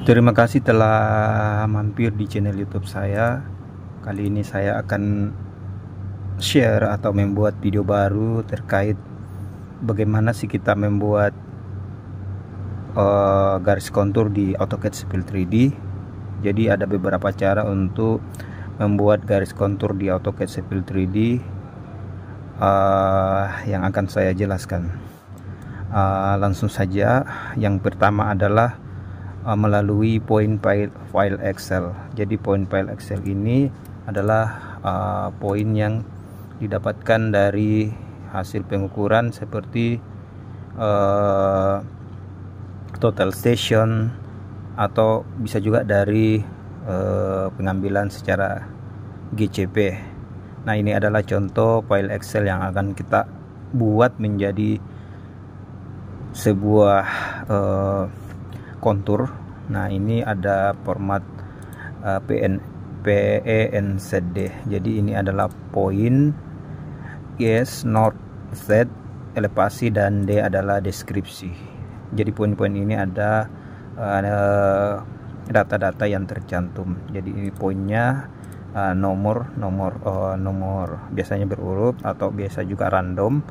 Terima kasih telah mampir di channel YouTube saya. Kali ini saya akan share atau membuat video baru terkait bagaimana sih kita membuat garis kontur di AutoCAD Civil 3D. Jadi ada beberapa cara untuk membuat garis kontur di AutoCAD Civil 3D yang akan saya jelaskan. Langsung saja, yang pertama adalah melalui point file Excel. Jadi point file Excel ini adalah poin yang didapatkan dari hasil pengukuran seperti total station, atau bisa juga dari pengambilan secara GCP. Nah, ini adalah contoh file Excel yang akan kita buat menjadi sebuah kontur. Nah, ini ada format PENZD. Jadi ini adalah poin, yes, north, z, elevasi, dan D adalah deskripsi. Jadi poin-poin ini ada data-data yang tercantum. Jadi ini poinnya nomor biasanya berurut atau biasa juga random.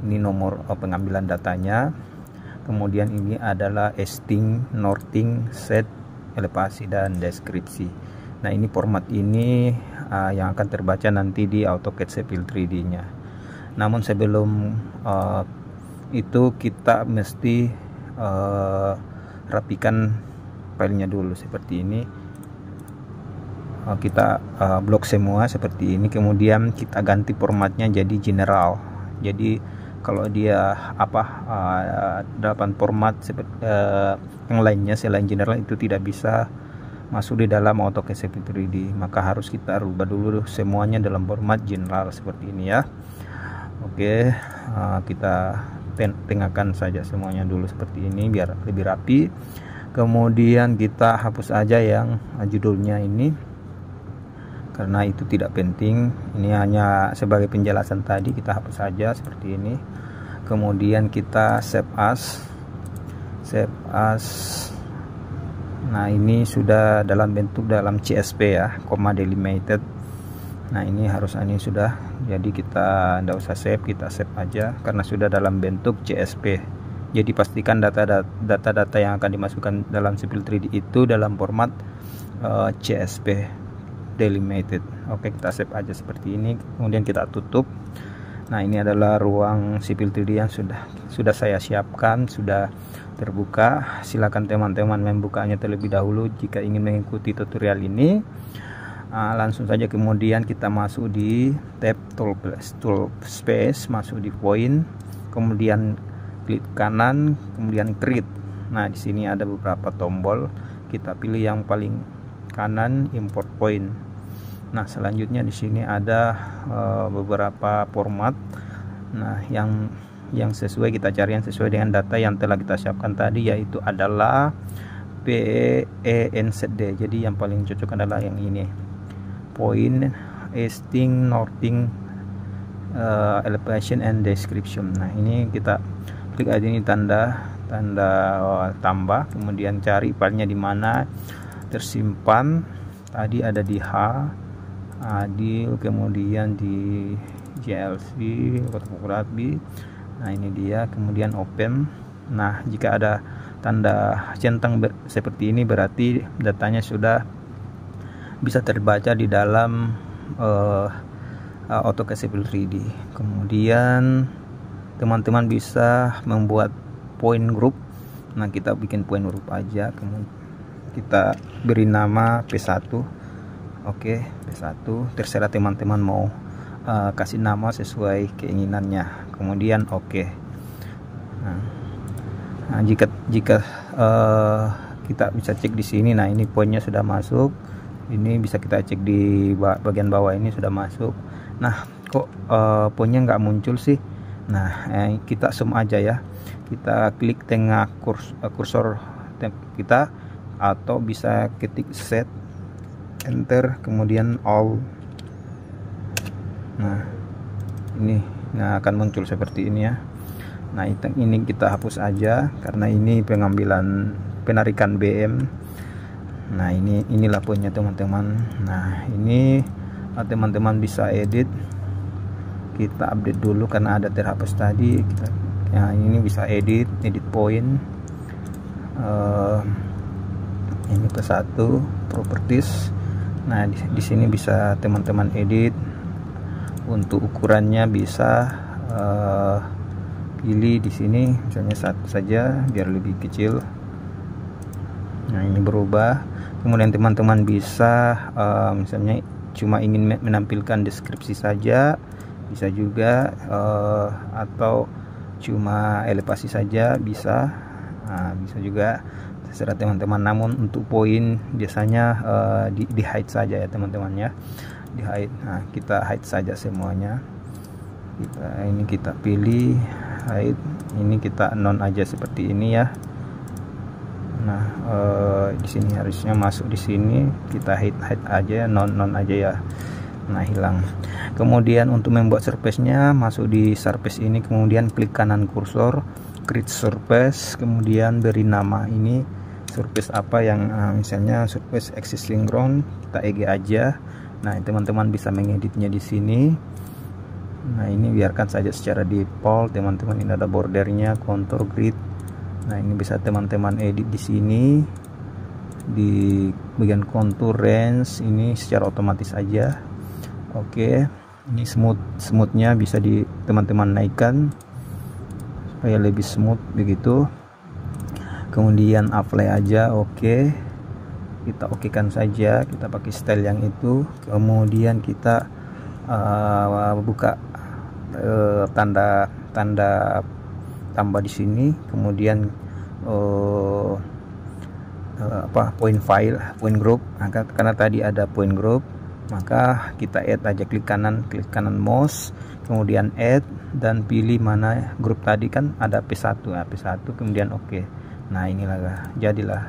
Ini nomor pengambilan datanya. Kemudian ini adalah easting, northing, set, elevasi, dan deskripsi. Nah, ini format ini yang akan terbaca nanti di AutoCAD Civil 3D nya. Namun sebelum itu kita mesti rapikan filenya dulu seperti ini. Kita blok semua seperti ini, kemudian kita ganti formatnya jadi general. Jadi kalau dia dalam format yang lainnya selain general itu tidak bisa masuk di dalam AutoCAD Civil 3D, maka harus kita rubah dulu semuanya dalam format general seperti ini ya. Oke, kita tengahkan saja semuanya dulu seperti ini biar lebih rapi. Kemudian kita hapus aja yang judulnya ini karena itu tidak penting. Ini hanya sebagai penjelasan tadi, kita hapus saja seperti ini. Kemudian kita save as. Nah, ini sudah dalam bentuk dalam CSP ya, comma delimited. Nah, ini sudah, jadi kita tidak usah save, kita save aja karena sudah dalam bentuk CSP. Jadi pastikan data-data yang akan dimasukkan dalam Civil 3D itu dalam format CSP delimited. Oke, kita save aja seperti ini, kemudian kita tutup. Nah, ini adalah ruang Civil 3D yang sudah saya siapkan, sudah terbuka. Silakan teman-teman membukanya terlebih dahulu jika ingin mengikuti tutorial ini. Langsung saja, kemudian kita masuk di tab tool space, masuk di point, kemudian klik kanan, kemudian create. Nah, di sini ada beberapa tombol, kita pilih yang paling kanan, import point. Nah, selanjutnya di sini ada beberapa format. Nah, yang sesuai kita cari yang sesuai dengan data yang telah kita siapkan tadi, yaitu adalah PENZD. Jadi yang paling cocok adalah yang ini, point, easting, northing, elevation, and description. Nah, ini kita klik aja ini tanda tambah, kemudian cari filenya di mana tersimpan. Tadi ada di H Adil, kemudian di JLC fotografi. Nah, ini dia, kemudian open. Nah, jika ada tanda centang seperti ini berarti datanya sudah bisa terbaca di dalam AutoCAD Civil 3D. Kemudian teman-teman bisa membuat point group. Nah, kita bikin point group aja, kemudian kita beri nama P1. Oke, P1, terserah teman-teman mau kasih nama sesuai keinginannya. Kemudian oke. Nah, jika kita bisa cek di sini. Nah, ini poinnya sudah masuk. Ini bisa kita cek di bagian bawah, ini sudah masuk. Nah, kok poinnya nggak muncul sih? Nah, kita zoom aja ya. Kita klik tengah kursor kita, atau bisa ketik set, enter, kemudian all. Nah, ini akan muncul seperti ini ya. Nah, ini kita hapus aja karena ini penarikan BM. Nah inilah poinnya teman-teman. Nah ini teman-teman bisa edit. Kita update dulu karena ada terhapus tadi. Ini bisa edit point. Ini ke satu properties. Nah di sini bisa teman-teman edit. Untuk ukurannya bisa pilih di sini, misalnya satu saja biar lebih kecil. Nah ini berubah. Kemudian teman-teman bisa misalnya cuma ingin menampilkan deskripsi saja, bisa juga, atau cuma elevasi saja bisa. Nah, bisa juga, terserah teman-teman. Namun untuk poin biasanya di hide saja ya teman-teman ya, di hide. Nah kita hide saja semuanya. Kita pilih hide, ini kita non aja seperti ini ya. Nah di sini harusnya masuk, di sini kita hide aja, non aja ya. Nah hilang. Kemudian untuk membuat surface-nya, masuk di surface ini, kemudian klik kanan kursor, create surface, kemudian beri nama ini surface apa yang misalnya surface existing ground, kita EG aja. Nah teman-teman bisa mengeditnya di sini. Nah ini biarkan saja secara default teman-teman. Ini ada bordernya, contour grid. Nah ini bisa teman-teman edit di sini, di bagian contour range ini secara otomatis aja. Oke, ini smoothnya bisa di teman-teman naikkan supaya lebih smooth begitu. Kemudian apply aja. Oke, kita okekan saja, kita pakai style yang itu. Kemudian kita buka tanda tambah di sini, kemudian point file, point group. Karena tadi ada point group, maka kita add aja, klik kanan mouse, kemudian add dan pilih mana grup tadi, kan ada P1. Nah, P1 kemudian oke. Nah inilah jadilah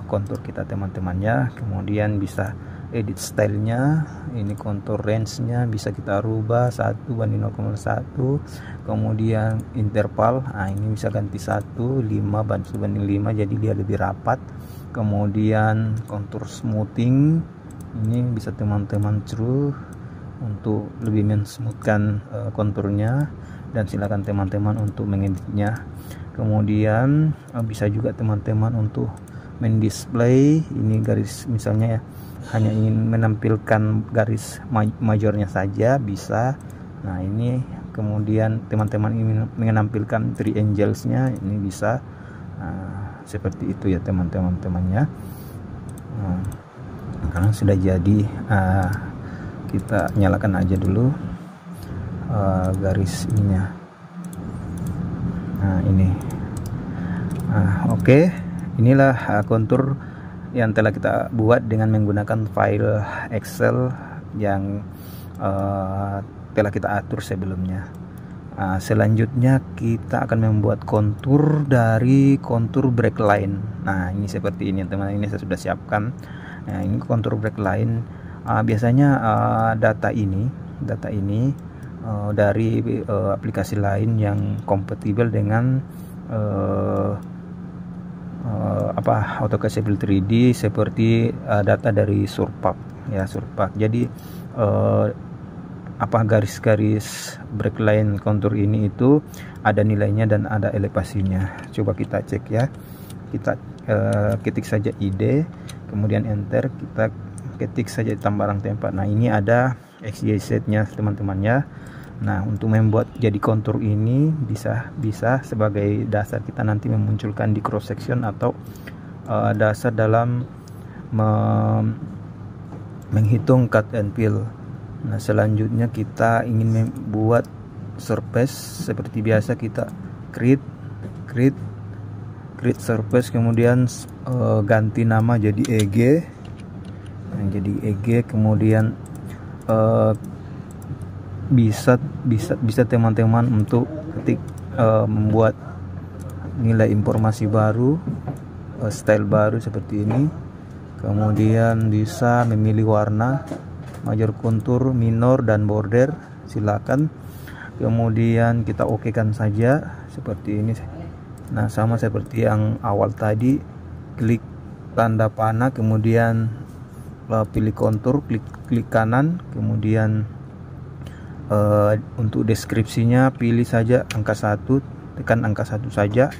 kontur kita teman-temannya. Kemudian bisa edit stylenya, ini contour range-nya bisa kita rubah 1:0,1. Kemudian interval, nah ini bisa ganti 1, 5:5, jadi dia lebih rapat. Kemudian contour smoothing, ini bisa teman-teman true untuk lebih mensmoothkan konturnya, dan silakan teman-teman untuk mengeditnya. Kemudian bisa juga teman-teman untuk mendisplay ini garis, misalnya ya, hanya ingin menampilkan garis majornya saja bisa. Nah ini kemudian teman-teman ingin menampilkan triangles-nya, ini bisa. Seperti itu ya teman-temannya. Sekarang sudah jadi, kita nyalakan aja dulu garis ininya. Nah ini oke. Inilah kontur yang telah kita buat dengan menggunakan file Excel yang telah kita atur sebelumnya. Selanjutnya kita akan membuat kontur dari kontur break line. Nah ini seperti ini teman-teman, ini saya sudah siapkan. Nah ini kontur break line. Biasanya data ini dari aplikasi lain yang kompatibel dengan AutoCAD Civil 3D, seperti data dari Surpak ya, Surpak. Jadi garis-garis breakline kontur ini itu ada nilainya dan ada elevasinya. Coba kita cek ya. Kita ketik saja ID, kemudian enter, kita ketik saja tambaran tempat. Nah ini ada XYZ nya teman-teman ya. Nah untuk membuat jadi kontur ini bisa sebagai dasar kita nanti memunculkan di cross section atau dasar dalam menghitung cut and fill. Nah selanjutnya kita ingin membuat surface, seperti biasa kita create surface, kemudian ganti nama jadi EG. Nah, jadi EG, kemudian bisa teman-teman untuk ketik membuat nilai informasi baru, style baru seperti ini. Kemudian bisa memilih warna, major, kontur, minor, dan border, silakan. Kemudian kita okekan saja seperti ini. Nah sama seperti yang awal tadi, klik tanda panah, kemudian pilih kontur, klik kanan, kemudian untuk deskripsinya pilih saja angka 1, tekan angka 1 saja,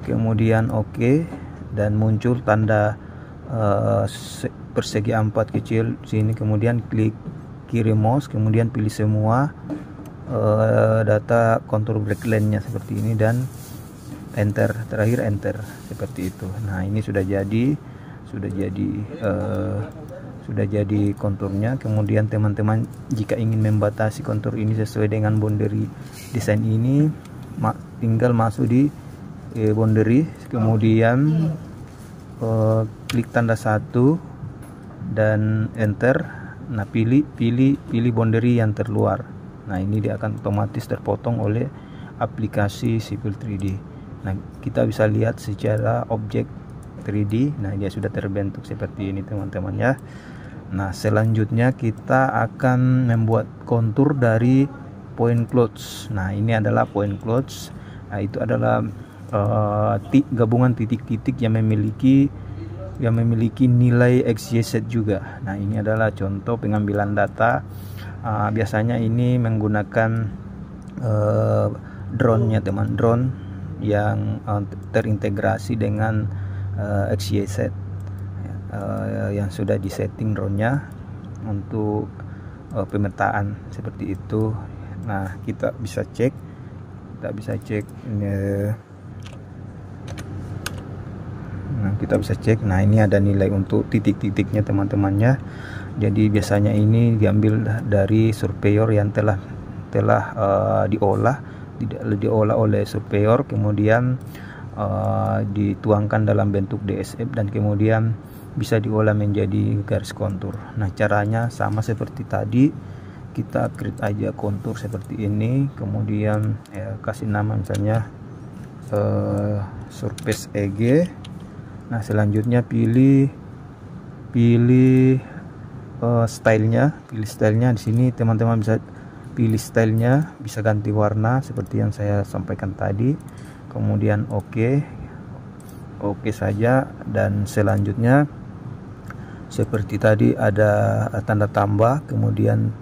kemudian oke, dan muncul tanda persegi 4 kecil sini, kemudian klik kiri mouse, kemudian pilih semua data kontur backline-nya seperti ini dan enter, terakhir enter seperti itu. Nah, ini sudah jadi konturnya. Kemudian teman-teman jika ingin membatasi kontur ini sesuai dengan boundary desain ini, tinggal masuk di boundary, kemudian klik tanda 1 dan enter. Nah, pilih boundary yang terluar. Nah, ini dia akan otomatis terpotong oleh aplikasi Civil 3D. Nah, kita bisa lihat secara objek 3D. Nah, dia sudah terbentuk seperti ini teman-teman ya. Nah, selanjutnya kita akan membuat kontur dari point clouds. Nah, ini adalah point clouds. Nah, itu adalah gabungan titik-titik yang memiliki nilai XYZ juga. Nah, ini adalah contoh pengambilan data. Biasanya ini menggunakan drone-nya teman, drone yang terintegrasi dengan XYZ yang sudah disetting drone-nya untuk pemetaan seperti itu. Nah, kita bisa cek nah ini ada nilai untuk titik-titiknya teman-temannya. Jadi biasanya ini diambil dari surveyor yang telah diolah oleh surveyor, kemudian dituangkan dalam bentuk DSF dan kemudian bisa diolah menjadi garis kontur. Nah, caranya sama seperti tadi, kita create aja kontur seperti ini, kemudian kasih nama misalnya surface EG. Nah, selanjutnya pilih stylenya, di sini teman-teman bisa pilih stylenya, bisa ganti warna seperti yang saya sampaikan tadi, kemudian oke saja. Dan selanjutnya seperti tadi ada tanda tambah, kemudian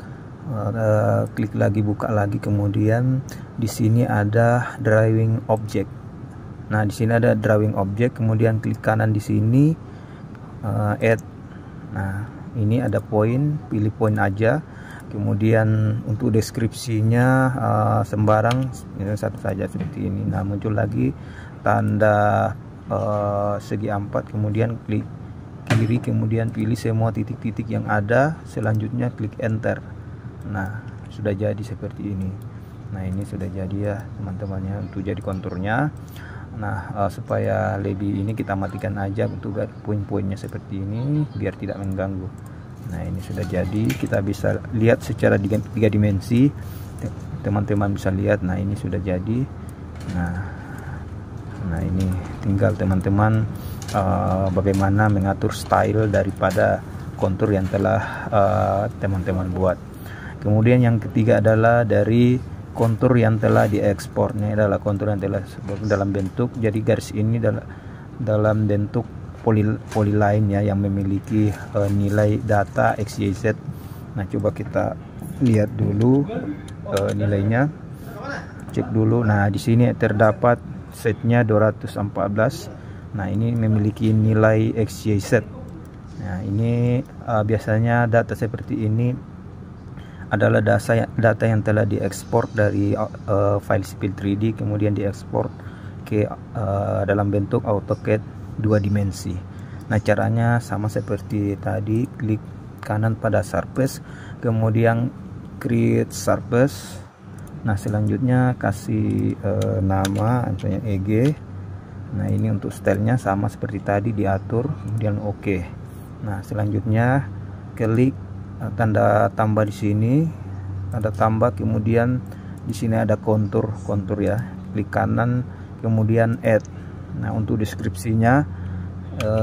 klik lagi, buka lagi, kemudian di sini ada drawing object. Nah, di sini ada drawing object, kemudian klik kanan di sini add. Nah, ini ada poin, pilih poin aja, kemudian untuk deskripsinya sembarang satu saja seperti ini. Nah, muncul lagi tanda segi 4, kemudian klik kiri, kemudian pilih semua titik-titik yang ada, selanjutnya klik enter. Nah, sudah jadi seperti ini. Nah, ini sudah jadi ya teman-temannya untuk jadi konturnya. Nah, supaya lebih ini kita matikan aja untuk poin-poinnya seperti ini biar tidak mengganggu. Nah, ini sudah jadi, kita bisa lihat secara 3 dimensi, teman-teman bisa lihat. Nah, ini sudah jadi. Nah, ini tinggal teman-teman bagaimana mengatur style daripada kontur yang telah teman-teman buat. Kemudian yang ketiga adalah dari kontur yang telah diekspor. Ini adalah kontur yang telah dalam bentuk, jadi garis ini dalam bentuk polyline ya, yang memiliki nilai data XYZ. Nah, coba kita lihat dulu nilainya, cek dulu. Nah, di sini terdapat setnya 214. Nah, ini memiliki nilai XYZ. Nah, ini biasanya data seperti ini adalah data yang telah diekspor dari file Civil 3D, kemudian diekspor ke dalam bentuk AutoCAD 2 dimensi. Nah, caranya sama seperti tadi, klik kanan pada surface, kemudian create surface. Nah, selanjutnya kasih nama misalnya EG. Nah, ini untuk stylenya sama seperti tadi, diatur, kemudian oke. Nah, selanjutnya klik tanda tambah di sini, tanda tambah, kemudian di sini ada kontur ya, klik kanan, kemudian add. Nah, untuk deskripsinya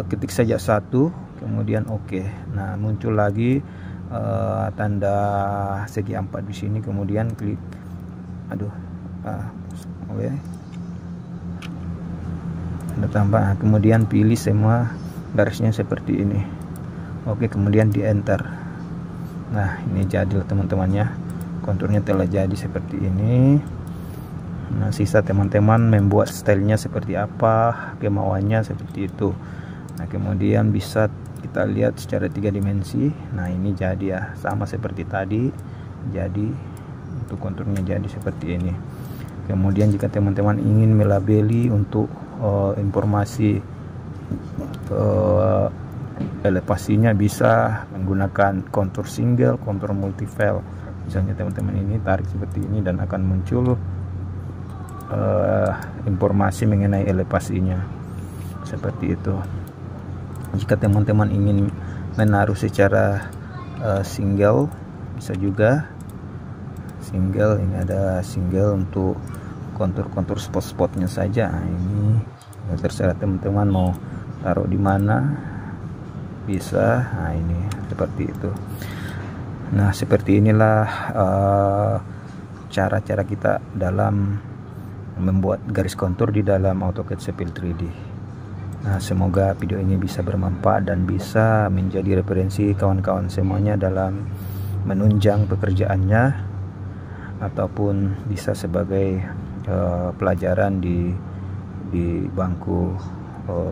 ketik saja 1, kemudian oke. Nah, muncul lagi tanda segi 4 di sini, kemudian klik tanda tambah, kemudian pilih semua garisnya seperti ini. Oke, kemudian di enter. Nah, ini jadi teman-temannya, konturnya telah jadi seperti ini. Nah, sisa teman-teman membuat stylenya seperti apa, kemauannya seperti itu. Nah, kemudian bisa kita lihat secara 3 dimensi. Nah, ini jadi ya, sama seperti tadi. Jadi untuk konturnya jadi seperti ini. Kemudian jika teman-teman ingin melabeli untuk informasi elevasinya, bisa menggunakan kontur single, kontur multivel. Misalnya teman-teman ini tarik seperti ini dan akan muncul informasi mengenai elevasinya seperti itu. Jika teman-teman ingin menaruh secara single, bisa juga single. Ini ada single untuk kontur-kontur spot-spotnya saja. Nah, ini terserah teman-teman mau taruh di mana, bisa. Nah, ini seperti itu. Nah, seperti inilah cara-cara kita dalam membuat garis kontur di dalam AutoCAD Sepil 3D. Nah, semoga video ini bisa bermanfaat dan bisa menjadi referensi kawan-kawan semuanya dalam menunjang pekerjaannya, ataupun bisa sebagai pelajaran di bangku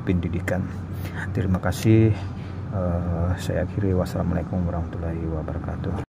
pendidikan. Terima kasih. Saya akhiri. Wassalamualaikum warahmatullahi wabarakatuh.